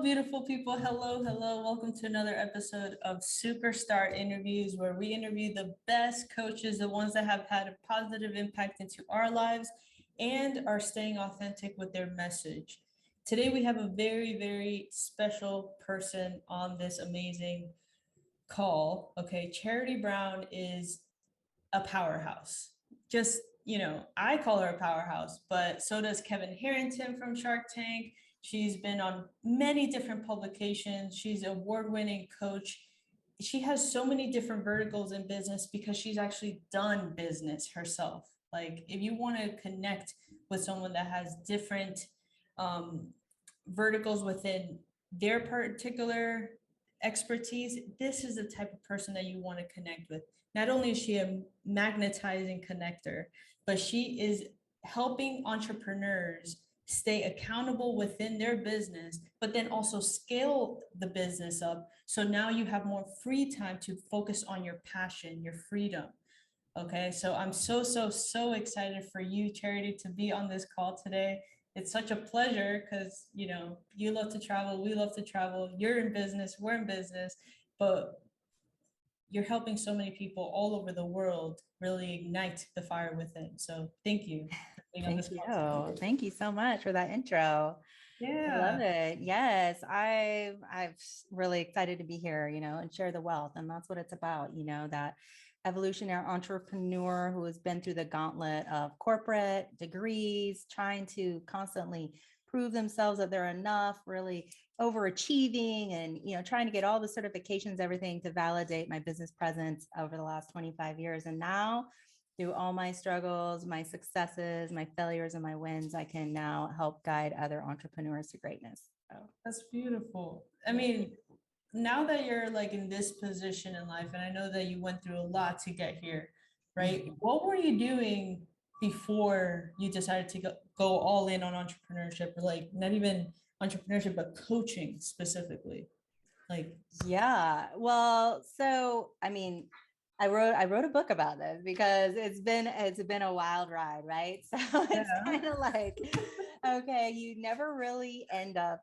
beautiful people. Hello, hello. Welcome to another episode of Superstar Interviews, where we interview the best coaches, the ones that have had a positive impact into our lives and are staying authentic with their message. Today, we have a very, very special person on this amazing call. Okay, Charity Brown is a powerhouse. I call her a powerhouse, but so does Kevin Harrington from Shark Tank. She's been on many different publications. She's an award-winning coach. She has so many different verticals in business because she's actually done business herself. Like, if you want to connect with someone that has different um, verticals within their particular expertise, this is the type of person that you want to connect with. Not only is she a magnetizing connector, but she is helping entrepreneurs stay accountable within their business, but then also scale the business up. So now you have more free time to focus on your passion, your freedom. Okay, so I'm so excited for you, Charity, to be on this call today. It's such a pleasure because, you love to travel, we love to travel, you're in business, we're in business, but you're helping so many people all over the world really ignite the fire within. So thank you for being on this Thank call you. Thank you so much for that intro. today. I love Yeah. it. Yes, I'm really excited to be here, and share the wealth. And that's what it's about, that evolutionary entrepreneur who has been through the gauntlet of corporate degrees, trying to constantly prove themselves that they're enough, really overachieving and, trying to get all the certifications, everything to validate my business presence over the last 25 years. And now through all my struggles, my successes, my failures, and my wins, I can now help guide other entrepreneurs to greatness. So, That's beautiful. I mean, now that you're like in this position in life, and I know that you went through a lot to get here, right? mhm. What were you doing before you decided to go all in on entrepreneurship, or like not even entrepreneurship, but coaching specifically? Like, Yeah. Well, so I mean, I wrote a book about this because it's been a wild ride, right? So it's yeah. kind of like, okay, you never really end up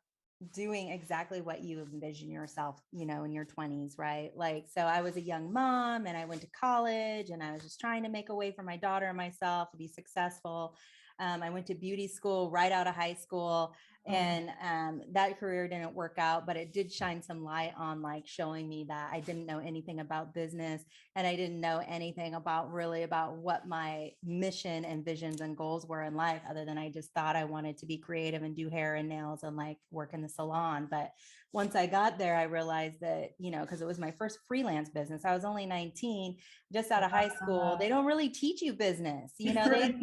doing exactly what you envision yourself, in your 20s, right? Like, so I was a young mom and I went to college and I was just trying to make a way for my daughter and myself to be successful. I went to beauty school right out of high school, Oh, and that career didn't work out, but it did shine some light on like showing me that I didn't know anything about business, and I didn't know anything about what my mission and visions and goals were in life, other than I just thought I wanted to be creative and do hair and nails and like work in the salon. But once I got there, I realized that, because it was my first freelance business. I was only 19, just out of high school. They don't really teach you business. right.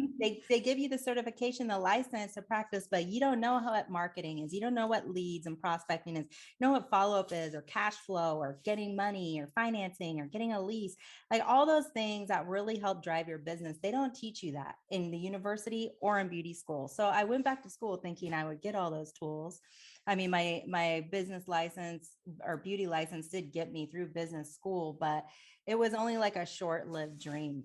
They give you the certification, the license to practice, but you don't know what marketing is. You don't know what leads and prospecting is. You know what follow-up is, or cash flow, or getting money, or financing, or getting a lease. Like all those things that really help drive your business. They don't teach you that in the university or in beauty school. So I went back to school thinking I would get all those tools. I mean, my business license or beauty license did get me through business school, but it was only like a short-lived dream.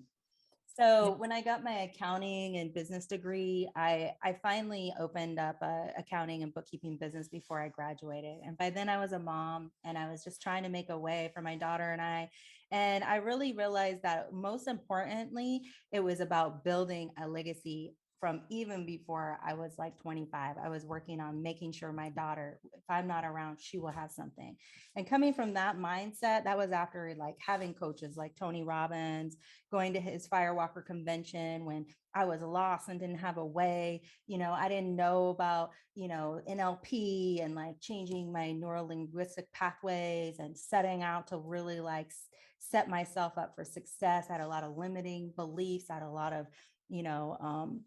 So when I got my accounting and business degree, I finally opened up a accounting and bookkeeping business before I graduated. And by then I was a mom and I was just trying to make a way for my daughter and I. And I really realized that most importantly, it was about building a legacy from even before I was like 25. I was working on making sure my daughter, if I'm not around, she will have something. And coming from that mindset, that was after like having coaches like Tony Robbins, going to his Firewalker convention when I was lost and didn't have a way. I didn't know about, NLP and like changing my neural linguistic pathways and setting out to really like set myself up for success. I had a lot of limiting beliefs. I had a lot of, you know,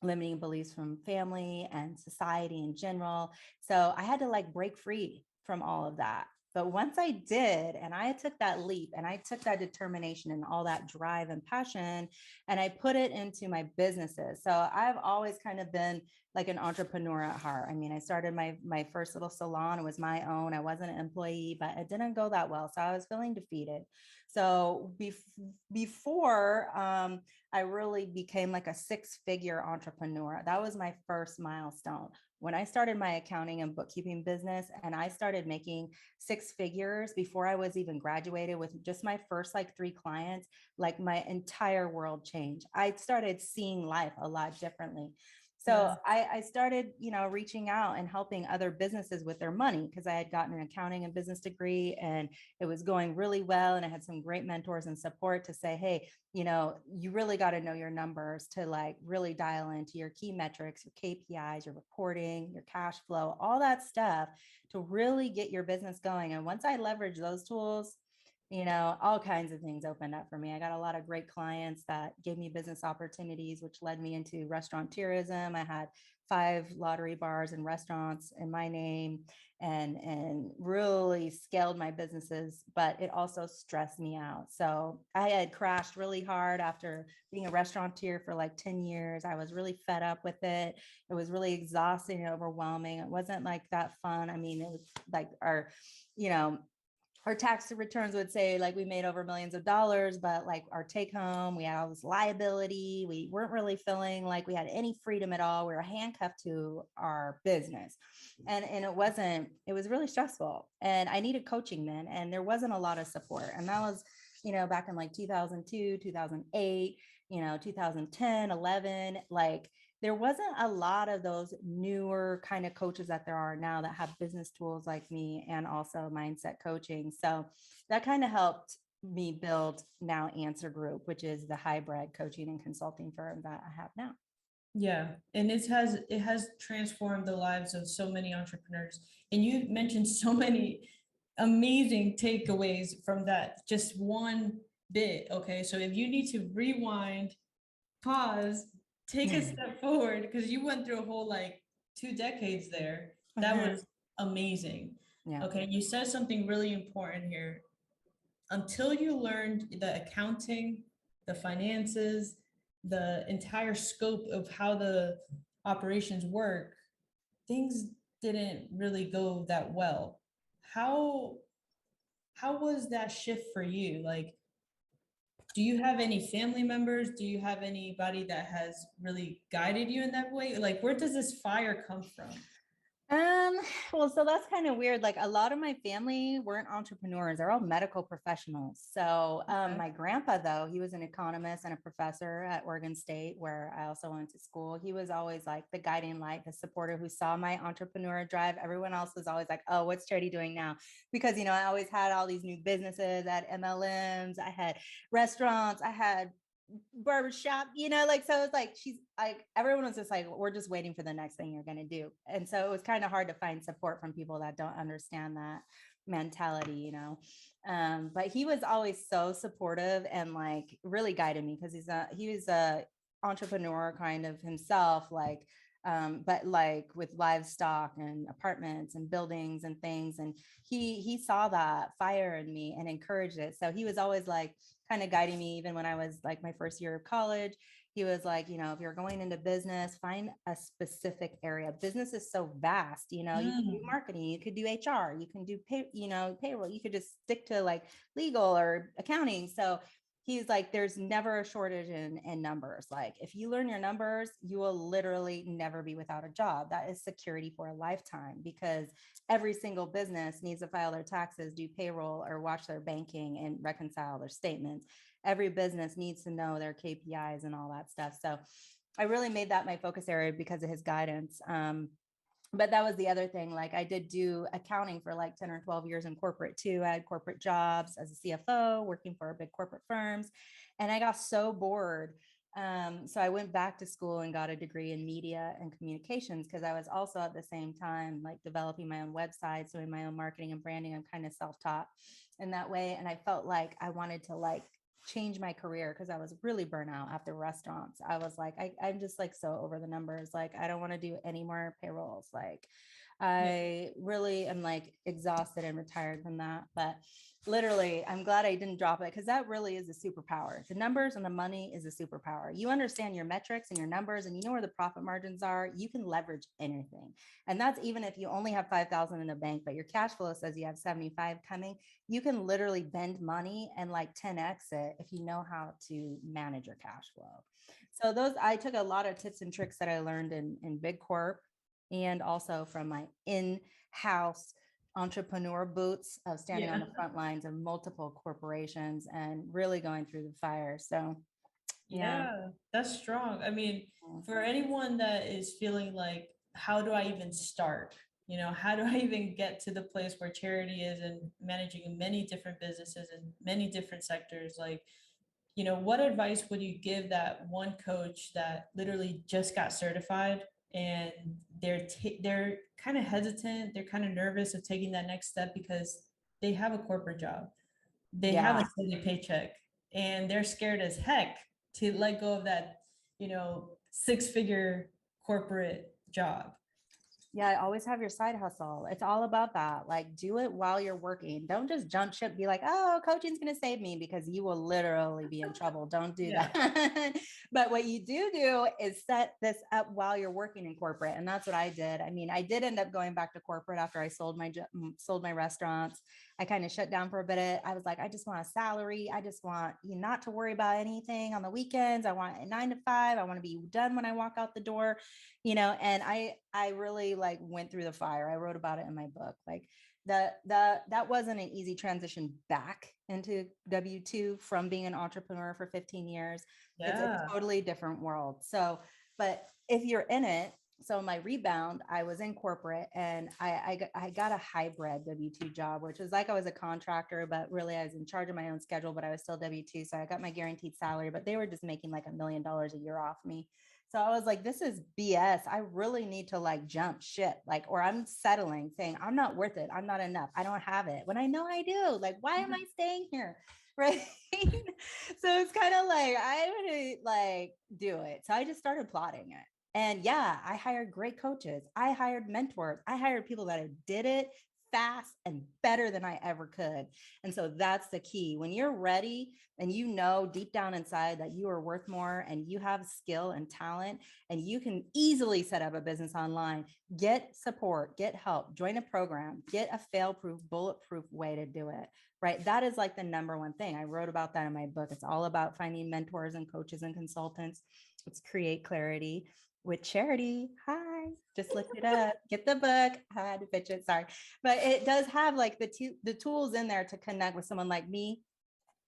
limiting beliefs from family and society in general. So I had to like break free from all of that. But once I did, and I took that leap and I took that determination and all that drive and passion, and I put it into my businesses. So I've always kind of been like an entrepreneur at heart. I mean, I started my first little salon. It was my own. I wasn't an employee, but it didn't go that well. So I was feeling defeated. So before I really became like a 6-figure entrepreneur. That was my first milestone. when I started my accounting and bookkeeping business and I started making six figures before I was even graduated with just my first like 3 clients, like my entire world changed. I started seeing life a lot differently. So Yeah. I started, reaching out and helping other businesses with their money because I had gotten an accounting and business degree and it was going really well. And I had some great mentors and support to say, hey, you really got to know your numbers to like really dial into your key metrics, your KPIs, your reporting, your cash flow, all that stuff to really get your business going. And once I leveraged those tools, all kinds of things opened up for me. I got a lot of great clients that gave me business opportunities, which led me into restaurant tourism. I had 5 lottery bars and restaurants in my name and really scaled my businesses, but it also stressed me out. So I had crashed really hard after being a restaurateur for like 10 years. I was really fed up with it. It was really exhausting and overwhelming. It wasn't like that fun. I mean, it was like you know, our tax returns would say like we made over millions of dollars, but like our take home, we had all this liability. We weren't really feeling like we had any freedom at all. We were handcuffed to our business. And it was really stressful. And I needed coaching then. And there wasn't a lot of support. And that was, back in like 2002, 2008, 2010, 11, like there wasn't a lot of those newer kind of coaches that there are now that have business tools like me and also mindset coaching. So that kind of helped me build Now Answer Group, which is the hybrid coaching and consulting firm that I have now. Yeah, and it has transformed the lives of so many entrepreneurs. And you mentioned so many amazing takeaways from that just one bit. Okay, so if you need to rewind, pause, take a step forward, because you went through a whole like 2 decades there. That was amazing. Yeah. Okay, you said something really important here. Until you learned the accounting, the finances, the entire scope of how the operations work, things didn't really go that well. How how was that shift for you? Like, do you have any family members? Do you have anybody that has really guided you in that way? Like, where does this fire come from? Um, well, so that's kind of weird. Like a lot of my family weren't entrepreneurs, they're all medical professionals. So Okay. my grandpa, though, he was an economist and a professor at Oregon State, where I also went to school. He was always like the guiding light, the supporter who saw my entrepreneur drive. Everyone else was always like, oh, what's Charity doing now? Because I always had all these new businesses at MLMs, I had restaurants, I had barbershop, like, so it's like she's like, everyone was just like, we're just waiting for the next thing you're going to do. And so it was kind of hard to find support from people that don't understand that mentality. But he was always so supportive and like really guided me because he was a entrepreneur kind of himself, like but like with livestock and apartments and buildings and things. And he saw that fire in me and encouraged it. So he was always like kind of guiding me even when I was like my first year of college. He was like, if you're going into business, find a specific area. Business is so vast, you can do Mm. marketing, you could do HR, you can do payroll, you could just stick to like legal or accounting. So he's like, there's never a shortage in numbers. Like if you learn your numbers, you will literally never be without a job. That is security for a lifetime because every single business needs to file their taxes, do payroll, or watch their banking and reconcile their statements. Every business needs to know their KPIs and all that stuff. So I really made that my focus area because of his guidance. But that was the other thing. Like I did do accounting for like 10 or 12 years in corporate too. I had corporate jobs as a CFO working for big corporate firms. And I got so bored. So I went back to school and got a degree in media and communications because I was also at the same time like developing my own websites, doing my own marketing and branding. I'm kind of self-taught in that way. And I felt like I wanted to like change my career because I was really burnt out after restaurants. I was like, I'm just like so over the numbers. Like, I don't want to do any more payrolls. Like, Yeah. I really am like exhausted and retired from that. But literally, I'm glad I didn't drop it because that really is a superpower. The numbers and the money is a superpower. You understand your metrics and your numbers and you know where the profit margins are, you can leverage anything. And that's even if you only have 5,000 in the bank, but your cash flow says you have 75 coming, you can literally bend money and like 10x it if you know how to manage your cash flow. So I took a lot of tips and tricks that I learned in big corp and also from my in-house entrepreneur boots of standing on Yeah. the front lines of multiple corporations and really going through the fire. So yeah. Yeah, that's strong. I mean, for anyone that is feeling like, how do I even start? How do I even get to the place where charity is and managing many different businesses and many different sectors? Like, what advice would you give that one coach that literally just got certified and they're kind of hesitant, they're kind of nervous of taking that next step because they have a corporate job, they have Yeah. a steady paycheck, and they're scared as heck to let go of that, 6-figure corporate job. Yeah, always have your side hustle. It's all about that. Like, do it while you're working. Don't just jump ship, be like, oh, coaching's going to save me, because you will literally be in trouble. Don't do Yeah. that. But what you do is set this up while you're working in corporate. And that's what I did. I mean, I did end up going back to corporate after I sold my restaurants. I kind of shut down for a bit. I was like, I just want a salary. I just want you not to worry about anything on the weekends. I want a 9 to 5. I want to be done when I walk out the door, and I really like went through the fire. I wrote about it in my book. Like that wasn't an easy transition back into W-2 from being an entrepreneur for 15 years. It's a Yeah. totally different world. So, but if you're in it, so my rebound, I was in corporate, and I got a hybrid W-2 job, which was like I was a contractor, but really I was in charge of my own schedule, but I was still W-2. So I got my guaranteed salary, but they were just making like $1 million a year off me. So I was like, this is BS. I really need to like jump ship, like, or I'm settling, saying I'm not worth it. I'm not enough. I don't have it when I know I do. Like, why am I staying here? Right. So it's kind of like, I would like do it. So I just started plotting it. And yeah, I hired great coaches. I hired mentors. I hired people that did it fast and better than I ever could. And so that's the key. When you're ready and you know deep down inside that you are worth more and you have skill and talent and you can easily set up a business online, get support, get help, join a program, get a fail-proof, bulletproof way to do it. Right. That is like the number one thing. I wrote about that in my book. It's all about finding mentors and coaches and consultants. It's create clarity with charity. Hi, just look it up. Get the book. I had to pitch it. Sorry, but it does have like the tools in there to connect with someone like me,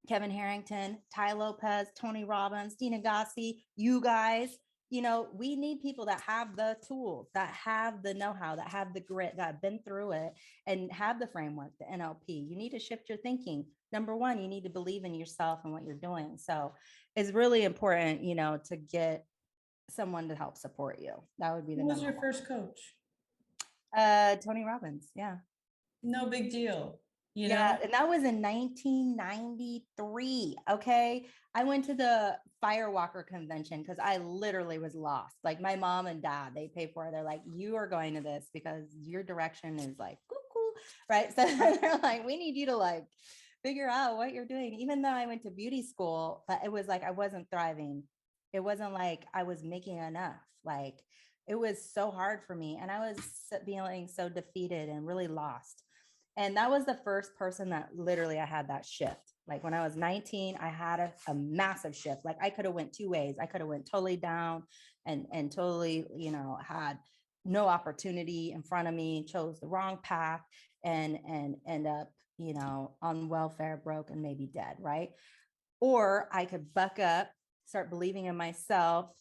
Kevin Harrington, Ty Lopez, Tony Robbins, Dina Gassi, you guys. We need people that have the tools, that have the know-how, that have the grit, that have been through it and have the framework, the NLP. You need to shift your thinking. Number one, you need to believe in yourself and what you're doing. So it's really important, to get someone to help support you. That would be the Who was number your one. first coach? Tony Robbins. Yeah. No big deal, you Yeah. know? And that was in 1993. Okay. I went to the Firewalker convention because I literally was lost. Like my mom and dad, they pay for it. They're like, you are going to this because your direction is like, cuckoo. Right. So they're like, we need you to like figure out what you're doing. Even though I went to beauty school, but it was like I wasn't thriving. It wasn't like I was making enough. Like it was so hard for me. And I was feeling so defeated and really lost. And that was the first person that literally I had that shift. Like when I was 19, I had a massive shift. Like I could have went two ways. I could have went totally down and totally, had no opportunity in front of me, chose the wrong path and end up, on welfare, broke and maybe dead, right? Or I could buck up, start believing in myself,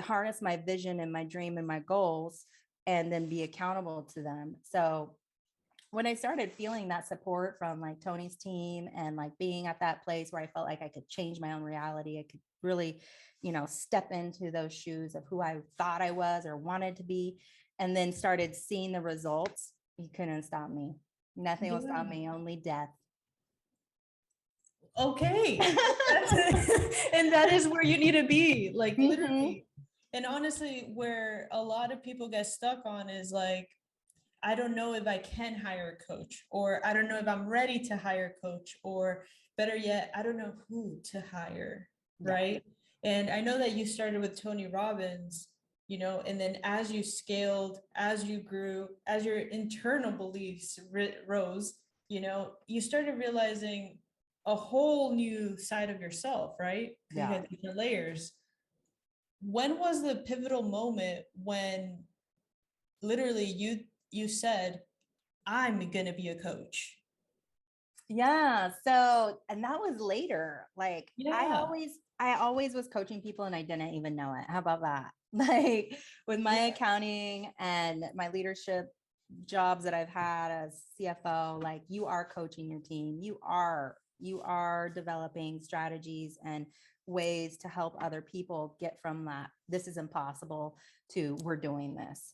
harness my vision and my dream and my goals, and then be accountable to them. So when I started feeling that support from like Tony's team and like being at that place where I felt like I could change my own reality, I could really, step into those shoes of who I thought I was or wanted to be, and then started seeing the results, you couldn't stop me. Nothing will stop Yeah. me, only death. Okay. And that is where you need to be, like Mhm. literally. And honestly, where a lot of people get stuck on is like, I don't know if I can hire a coach, or I don't know if I'm ready to hire a coach, or better yet, I don't know who to hire, Yeah. right? And I know that you started with Tony Robbins, and then as you scaled, as you grew, as your internal beliefs rose, you started realizing a whole new side of yourself, right? Because you Yeah. had different layers. When was the pivotal moment when literally you said, I'm gonna be a coach. Yeah. So, and that was later. Like Yeah. I always was coaching people and I didn't even know it. How about that? Like with my Yeah. accounting and my leadership jobs that I've had as CFO, like you are coaching your team. You are developing strategies and ways to help other people get from that this is impossible to we're doing this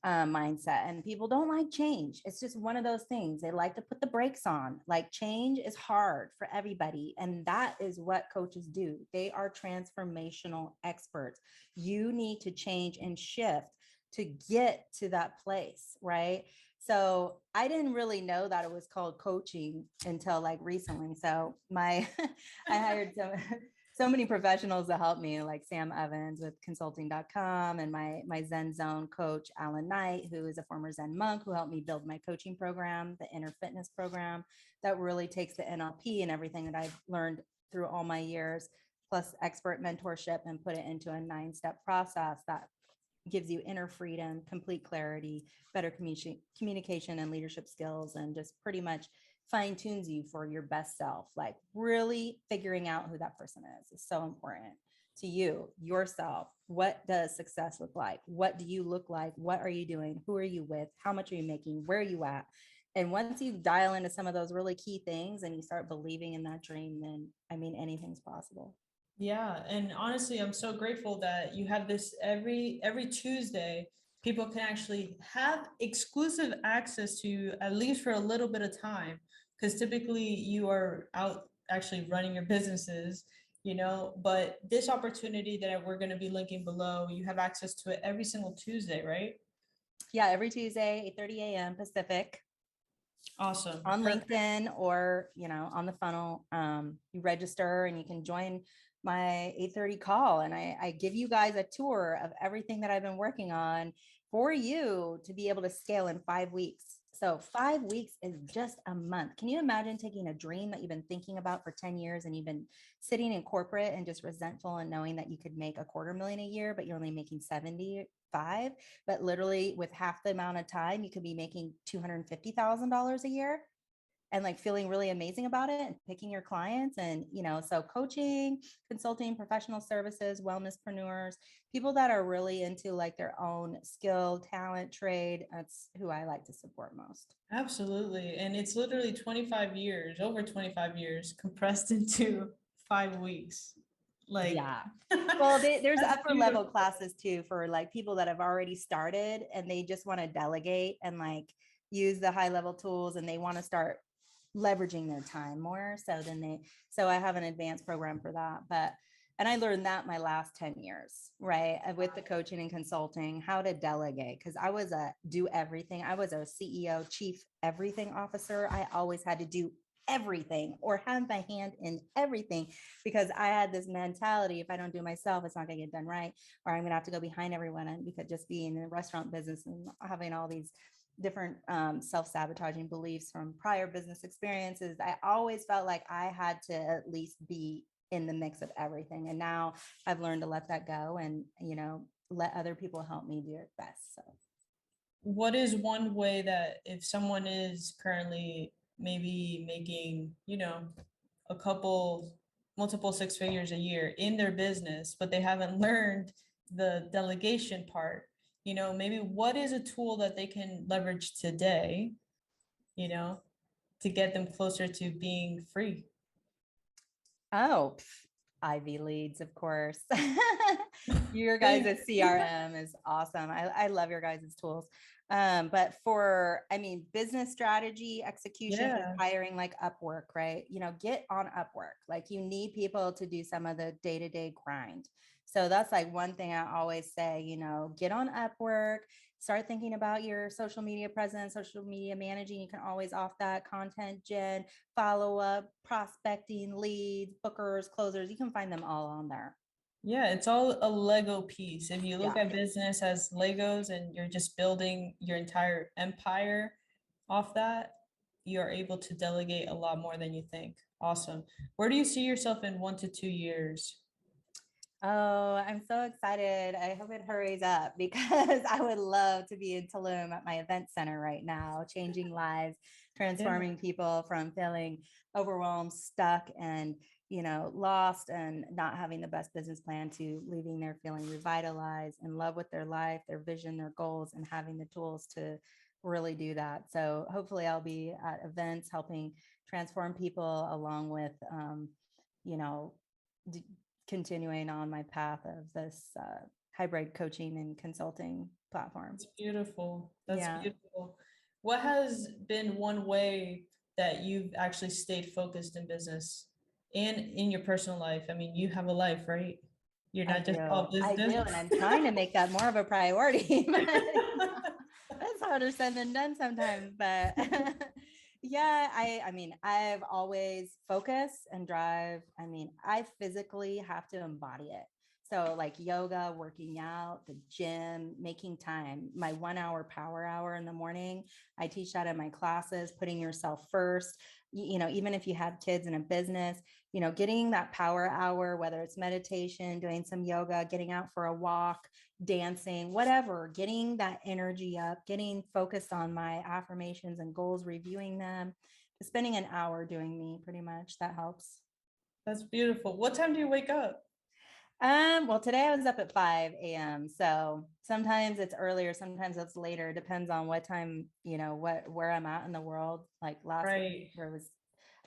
mindset. And people don't like change. It's just one of those things. They like to put the brakes on. Like change is hard for everybody. And that is what coaches do. They are transformational experts. You need to change and shift to get to that place, right? So I didn't really know that it was called coaching until like recently. So my I hired so many professionals to help me, like Sam Evans with consulting.com and my Zen Zone coach, Alan Knight, who is a former Zen monk who helped me build my coaching program, the inner fitness program that really takes the NLP and everything that I've learned through all my years, plus expert mentorship and put it into a 9-step process that gives you inner freedom, complete clarity, better communication and leadership skills, and just pretty much fine tunes you for your best self. Like really figuring out who that person is so important to you, yourself. What does success look like? What do you look like? What are you doing? Who are you with? How much are you making? Where are you at? And once you dial into some of those really key things and you start believing in that dream, then I mean, anything's possible. Yeah, and honestly, I'm so grateful that you have this every Tuesday. People can actually have exclusive access to you at least for a little bit of time, because typically you are out actually running your businesses, But this opportunity that we're going to be linking below, you have access to it every single Tuesday, right? Yeah, every Tuesday, 8:30 a.m. Pacific Awesome. on Perfect. LinkedIn or, on the funnel. You register and you can join my 8:30 call. And I give you guys a tour of everything that I've been working on for you to be able to scale in 5 weeks. So 5 weeks is just a month. Can you imagine taking a dream that you've been thinking about for 10 years and you've been sitting in corporate and just resentful and knowing that you could make $250,000 a year, but you're only making 75, but literally with half the amount of time, you could be making $250,000 a year and like feeling really amazing about it and picking your clients. And so coaching, consulting, professional services, wellnesspreneurs, people that are really into like their own skill, talent, trade, that's who I like to support most. Absolutely. And it's literally 25 years, over 25 years compressed into 5 weeks. Like, Yeah. Well, there's that's upper level beautiful. classes too for like people that have already started and they just want to delegate and like use the high level tools and they want to start leveraging their time more. So I have an advanced program for that. And I learned that my last 10 years, right? With the coaching and consulting, how to delegate. Cause I was a do everything. I was a CEO, chief everything officer. I always had to do everything or have my hand in everything because I had this mentality, if I don't do myself, it's not gonna get done right, or I'm gonna have to go behind everyone. And because just being in the restaurant business and having all these different self-sabotaging beliefs from prior business experiences, I always felt like I had to at least be in the mix of everything. And now I've learned to let that go and, let other people help me do it best. So What is one way that if someone is currently maybe making, a couple, multiple six figures a year in their business, but they haven't learned the delegation part, maybe what is a tool that they can leverage today, you know, to get them closer to being free? oh, Ivy leads, of course. Your guys' Big. CRM is awesome. I love your guys' tools. But for, I mean, business strategy execution is Yeah. hiring like Upwork, right? Get on Upwork. Like you need people to do some of the day-to-day grind. So that's like one thing I always say, get on Upwork, start thinking about your social media presence, social media managing. You can always off that content gen, follow up, prospecting, leads, bookers, closers. You can find them all on there. Yeah, it's all a Lego piece. If you look Yeah. at business as Legos and you're just building your entire empire off that, you're able to delegate a lot more than you think. Awesome. Where do you see yourself in 1 to 2 years? Oh, I'm so excited. I hope it hurries up because I would love to be in Tulum at my event center right now, changing lives, Yeah, transforming people from feeling overwhelmed, stuck, and lost and not having the best business plan to leaving there feeling revitalized, in love with their life, their vision, their goals, and having the tools to really do that. So hopefully I'll be at events helping transform people along with you know, d- continuing on my path of this hybrid coaching and consulting platform. it's beautiful. That's Yeah. beautiful. What has been one way that you've actually stayed focused in business and in your personal life? I mean, you have a life, right? You're I not just do. all I do. business. And I'm trying to make that more of a priority. That's harder said than done sometimes. But yeah, I mean, I've always focused and drive. I mean, I physically have to embody it. So like yoga, working out, the gym, making time, my 1 hour power hour in the morning. I teach that in my classes, putting yourself first. Even if you have kids in a business, getting that power hour, whether it's meditation, doing some yoga, getting out for a walk, dancing, whatever, getting that energy up, getting focused on my affirmations and goals, reviewing them, spending an hour doing me pretty much. That helps. That's beautiful. What time do you wake up? Well, today I was up at 5 a.m. So sometimes it's earlier, sometimes it's later. Depends on what time, where I'm at in the world. Like last week, Right.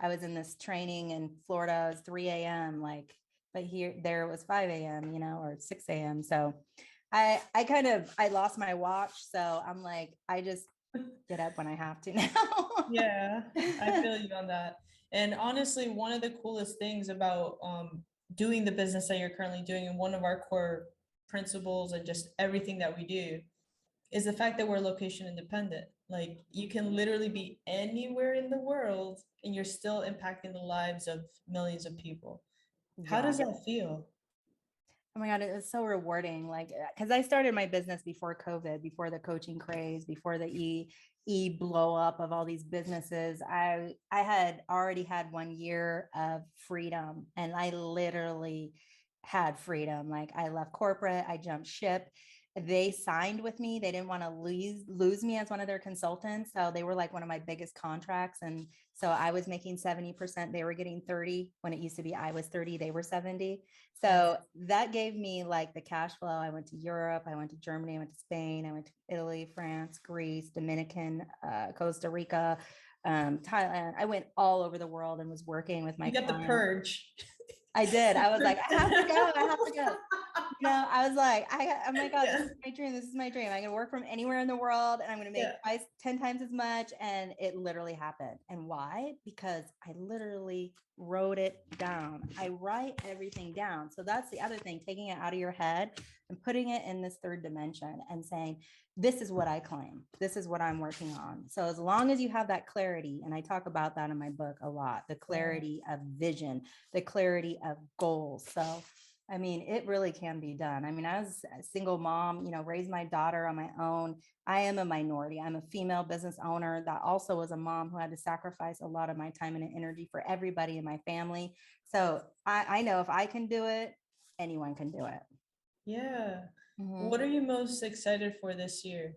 I was in this training in Florida, it was 3 a.m. But there it was 5 a.m., or 6 a.m. So I lost my watch. So I'm like, I just get up when I have to now. Yeah, I feel you on that. And honestly, one of the coolest things about doing the business that you're currently doing, and one of our core principles and just everything that we do, is the fact that we're location independent. Like you can literally be anywhere in the world and you're still impacting the lives of millions of people. How Yeah. does that feel? Oh my God, it was so rewarding. Like, because I started my business before COVID, before the coaching craze, before the e blow up of all these businesses. I had already had 1 year of freedom, and I literally had freedom. Like, I left corporate, I jumped ship. They signed with me. They didn't want to lose me as one of their consultants, so they were like one of my biggest contracts. And so I was making 70%. They were getting 30 when it used to be I was 30, they were 70. Yeah. So that gave me like the cash flow. I went to Europe, I went to Germany, I went to Spain, I went to Italy, France, Greece, Dominican, Costa Rica, Thailand. I went all over the world and was working with my You got the clients. purge. I did. I was like, I have to go. I have to go. I was like, oh my God, this Yeah. is my dream. This is my dream. I'm going to work from anywhere in the world and I'm going to make Yeah. 10 times as much. And it literally happened. And why? Because I literally wrote it down. I write everything down. So that's the other thing, taking it out of your head and putting it in this third dimension and saying, this is what I claim. This is what I'm working on. So as long as you have that clarity, and I talk about that in my book a lot, the clarity of vision, the clarity of goals. So I mean, it really can be done. I mean, I was a single mom, raised my daughter on my own. I am a minority. I'm a female business owner that also was a mom who had to sacrifice a lot of my time and energy for everybody in my family. So I know if I can do it, anyone can do it. Yeah. Mhm. What are you most excited for this year?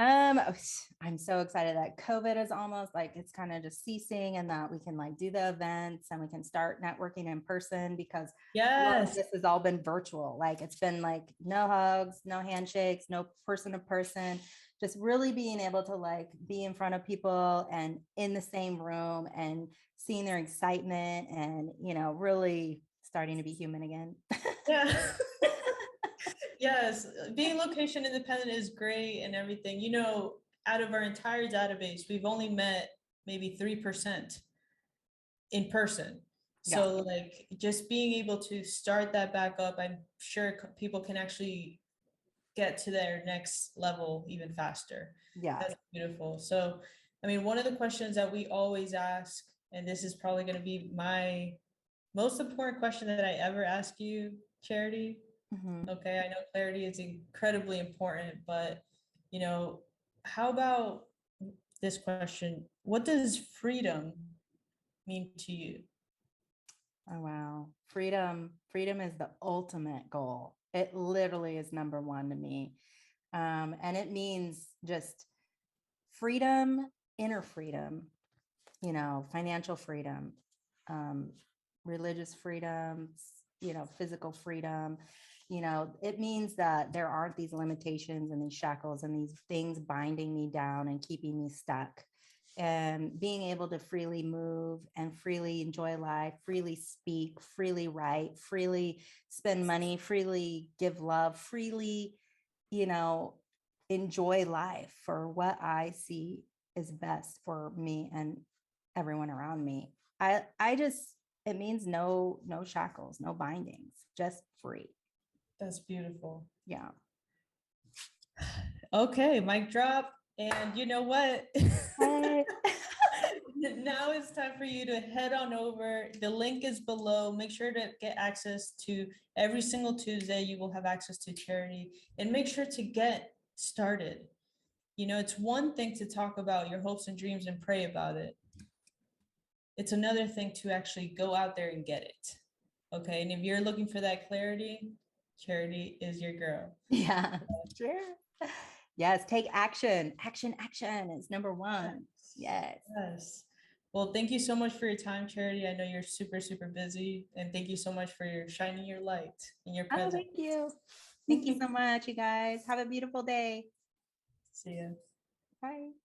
Oh, I'm so excited that COVID is almost like it's kind of just ceasing and that we can like do the events and we can start networking in person because a lot of Yes. this has all been virtual. Like it's been like no hugs, no handshakes, no person to person, just really being able to like be in front of people and in the same room and seeing their excitement and, really starting to be human again. Yeah. Yes. Being location independent is great and everything. Out of our entire database, we've only met maybe 3% in person. Yeah. So like just being able to start that back up, I'm sure people can actually get to their next level even faster. Yeah. That's beautiful. So, I mean, one of the questions that we always ask, and this is probably going to be my most important question that I ever ask you, Charity. Mhm. Okay, I know clarity is incredibly important, but you know, how about this question? What does freedom mean to you? Oh, wow. Freedom is the ultimate goal. It literally is number one to me. And it means just freedom, inner freedom, financial freedom, um, religious freedom, physical freedom. It means that there aren't these limitations and these shackles and these things binding me down and keeping me stuck. And being able to freely move and freely enjoy life, freely speak, freely write, freely spend money, freely give love, freely, you know, enjoy life for what I see is best for me and everyone around me. I just, it means no shackles, no bindings, just free. That's beautiful. Yeah. Okay, mic drop. And you know what? Hey. Now it's time for you to head on over. The link is below. Make sure to get access to every single Tuesday. You will have access to charity, and make sure to get started. It's one thing to talk about your hopes and dreams and pray about it. It's another thing to actually go out there and get it. Okay. And if you're looking for that clarity, charity is your girl. Yeah, sure. Yes, take action. Action is number one. Yes. Yes. Well, thank you so much for your time, Charity. I know you're super, super busy. And thank you so much for your shining your light and your Oh, presence. thank you. Thank you so much, you guys. Have a beautiful day. See ya. Bye.